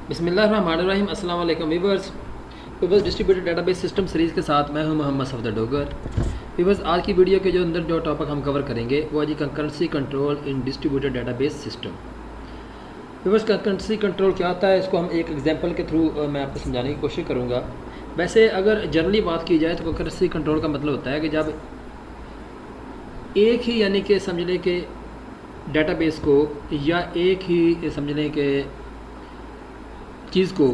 बिस्मिल्लाहिर्रहमानिर्रहीम। अस्सलाम वालेकुम viewers. Distributed database system series के साथ मैं हूं मोहम्मद सफदर डोगर। व्यूअर्स, आज की वीडियो के जो टॉपिक हम कवर करेंगे वो है जी concurrency control in distributed database system. Viewers, concurrency control क्या होता है, इसको हम एक एग्जांपल के थ्रू मैं आपको समझाने की कोशिश करूँगा। वैसे अगर जनरली बात की जाए तो कंकरेंसी कंट्रोल का मतलब होता है कि जब एक ही यानी कि समझने के डेटाबेस को या एक ही समझने के चीज़ को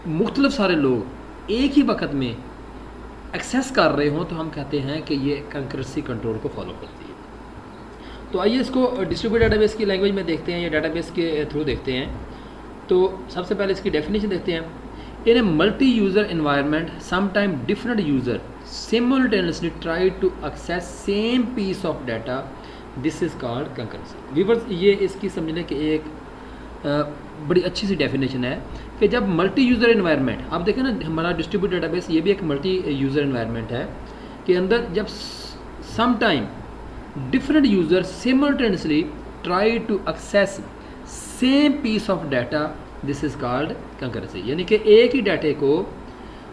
मुख्तलिफ सारे लोग एक ही वक्त में एक्सेस कर रहे हों तो हम कहते हैं कि ये कंकरेंसी कंट्रोल को फॉलो करती है। तो आइए इसको डिस्ट्रीब्यूटेड डेटाबेस की लैंग्वेज में देखते हैं या डेटाबेस के थ्रू देखते हैं। तो सबसे पहले इसकी डेफिनेशन देखते हैं। In a multi user environment sometime different user simultaneously try to access same piece of data, this is called concurrency. Viewers, ये इसकी समझने की एक बड़ी अच्छी सी डेफिनेशन है कि जब मल्टी यूज़र एनवायरनमेंट, आप देखें ना हमारा डिस्ट्रीब्यूटेड डेटाबेस ये भी एक मल्टी यूज़र एनवायरनमेंट है कि अंदर जब some time different user simultaneously try to access same piece of data, this is called concurrency. यानी कि एक ही डाटे को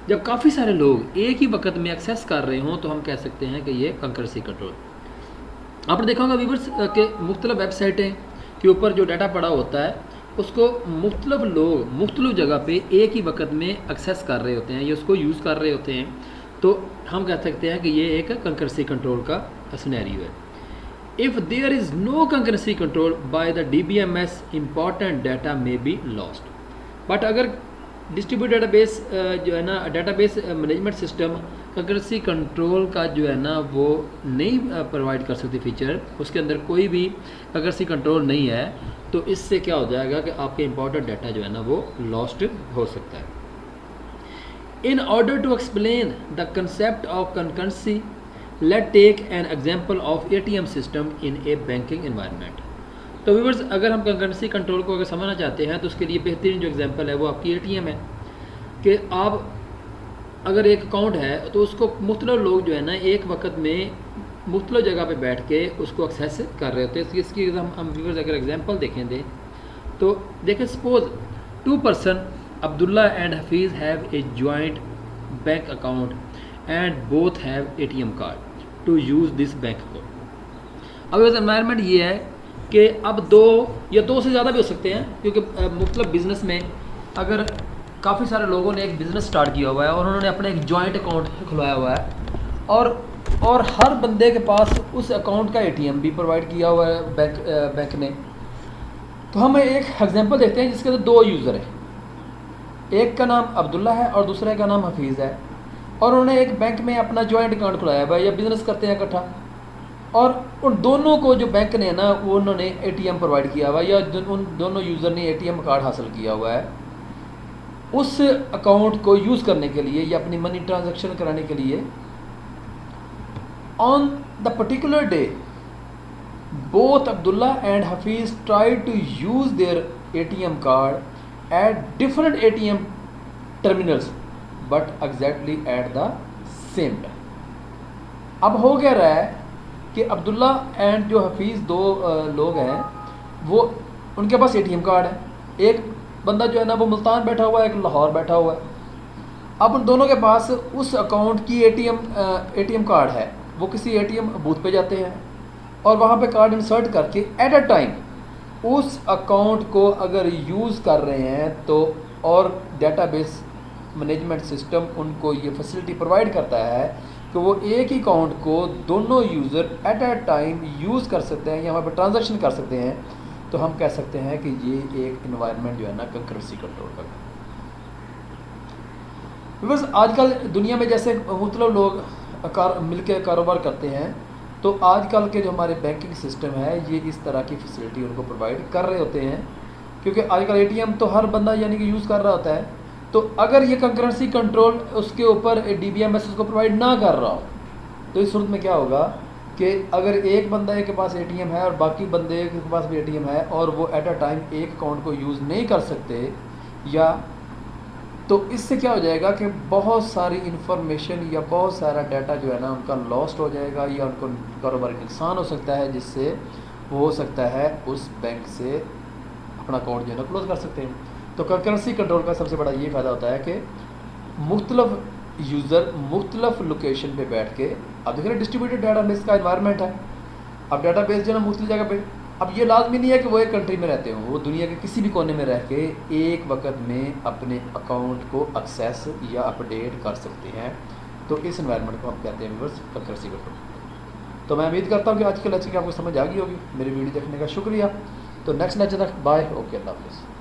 जब काफ़ी सारे लोग एक ही वक्त में एक्सेस कर रहे हों तो हम कह सकते हैं कि ये कंकरेंसी कंट्रोल। आपने देखा होगा व्यूअर्स के मुख्तलिफ वेबसाइटें के ऊपर जो डाटा पड़ा होता है उसको मुख्तलिफ लोग मुख्तलिफ जगह पे एक ही वक्त में एक्सेस कर रहे होते हैं या उसको यूज़ कर रहे होते हैं, तो हम कह सकते हैं कि ये एक कंकरेंसी कंट्रोल का सिनेरियो है। If there is no concurrency control by the DBMS, important data may be lost. But अगर डिस्ट्रीब्यूटेड डेटाबेस जो है ना database management system concurrency control का जो है ना वो नहीं प्रोवाइड कर सकती फीचर, उसके अंदर कोई भी कंकरेंसी कंट्रोल नहीं है, तो इससे क्या हो जाएगा कि आपके इंपॉर्टेंट डाटा जो है ना वो लॉस्ट हो सकता है। In order to explain the concept of concurrency, let take an example of ATM system in a banking environment. तो व्यूअर्स, अगर हम कंकरेंसी कंट्रोल को अगर समझना चाहते हैं तो उसके लिए बेहतरीन जो एग्जांपल है वो आपकी ATM है कि आप अगर एक अकाउंट है तो उसको मुख्तलिफ लोग जो है ना एक वक्त में मुख्तलिफ जगह पे बैठ के उसको एक्सेस कर रहे होते हैं। इसकी हम व्यूअर्स अगर एग्जांपल देखें दे तो देखें, suppose 2 person Abdullah and Hafeez have a joint bank account and both have ATM card to use this bank account. अब इस एनवायरनमेंट ये है कि अब दो या दो से ज़्यादा भी हो सकते हैं, क्योंकि मुख्तलिफ बिज़नेस में अगर काफ़ी सारे लोगों ने एक बिज़नेस स्टार्ट किया हुआ है और उन्होंने अपना एक जॉइंट अकाउंट खुलवाया हुआ है और हर बंदे के पास उस अकाउंट का ATM भी प्रोवाइड किया हुआ है बैंक ने। तो हम एक एग्जांपल देखते हैं जिसके अंदर 2 यूज़र हैं, एक का नाम अब्दुल्ला है और दूसरे का नाम हफीज़ है, और उन्होंने एक बैंक में अपना जॉइंट अकाउंट खुलाया हुआ है या बिज़नेस करते हैं इकट्ठा, और उन दोनों को जो बैंक ने ना वो उन्होंने ATM प्रोवाइड किया हुआ है या उन दोनों यूज़र ने ATM कार्ड हासिल किया हुआ है उस अकाउंट को यूज़ करने के लिए या अपनी मनी ट्रांजैक्शन कराने के लिए। On the particular day both Abdullah and Hafeez try to use their ATM card at different ATM terminals but exactly at the same time. अब हो क्या रहा है कि अब्दुल्ला एंड जो हफीज़ 2 लोग हैं वो उनके पास ATM कार्ड है, एक बंदा जो है ना वो मुल्तान बैठा हुआ है, एक लाहौर बैठा हुआ है। अब उन दोनों के पास उस अकाउंट की ATM कार्ड है, वो किसी ATM बूथ पे जाते हैं और वहाँ पे कार्ड इंसर्ट करके एट अ टाइम उस अकाउंट को अगर यूज़ कर रहे हैं तो और डेटाबेस मैनेजमेंट सिस्टम उनको ये फैसिलिटी प्रोवाइड करता है कि वो एक ही अकाउंट को दोनों user at a time use कर सकते हैं या वहाँ पर ट्रांजैक्शन कर सकते हैं। तो हम कह सकते हैं कि ये एक इन्वायरमेंट जो है ना कंकरेंसी कंट्रोल का। बस आजकल दुनिया में जैसे मुख्तलिफ लोग मिलकर कारोबार करते हैं, तो आजकल के जो हमारे बैंकिंग सिस्टम है ये इस तरह की फैसिलिटी उनको प्रोवाइड कर रहे होते हैं, क्योंकि आजकल ATM तो हर बंदा यानी कि यूज़ कर रहा होता है। तो अगर ये कंकरेंसी कंट्रोल उसके ऊपर DBMS उसको प्रोवाइड ना कर रहा हो तो इस सूरत में क्या होगा कि अगर एक बंदे के पास ATM है और बाकी बंदे के पास भी ATM है और वो एट अ टाइम एक अकाउंट को यूज़ नहीं कर सकते, या तो इससे क्या हो जाएगा कि बहुत सारी इन्फॉर्मेशन या बहुत सारा डाटा जो है ना उनका लॉस्ट हो जाएगा या उनको कारोबारी नुकसान हो सकता है, जिससे वो हो सकता है उस बैंक से अपना अकाउंट जो है ना क्लोज़ कर सकते हैं। तो कंकरेंसी कंट्रोल का सबसे बड़ा ये फ़ायदा होता है कि मुख्तलफ यूज़र मुख्तलफ लोकेशन पे बैठ के, अब देख रहे डिस्ट्रीब्यूटेड डाटाबेस का एनवायरनमेंट है। अब डाटाबेस जो है ना मुख्तलिफ जगह पे, अब ये लाजमी नहीं है कि वो एक कंट्री में रहते हों, वो दुनिया के किसी भी कोने में रह के एक वक्त में अपने अकाउंट को एक्सेस या अपडेट कर सकते हैं। तो इस एनवायरनमेंट को हम कहते हैं व्यूअर्स कंकरेंसी कंट्रोल। तो मैं उम्मीद करता हूँ कि आज के लेक्चर की आपको समझ आ गई होगी। मेरी वीडियो देखने का शुक्रिया। तो नेक्स्ट लेक्चर तक बाय, ओके, अल्लाह हाफ़िज़।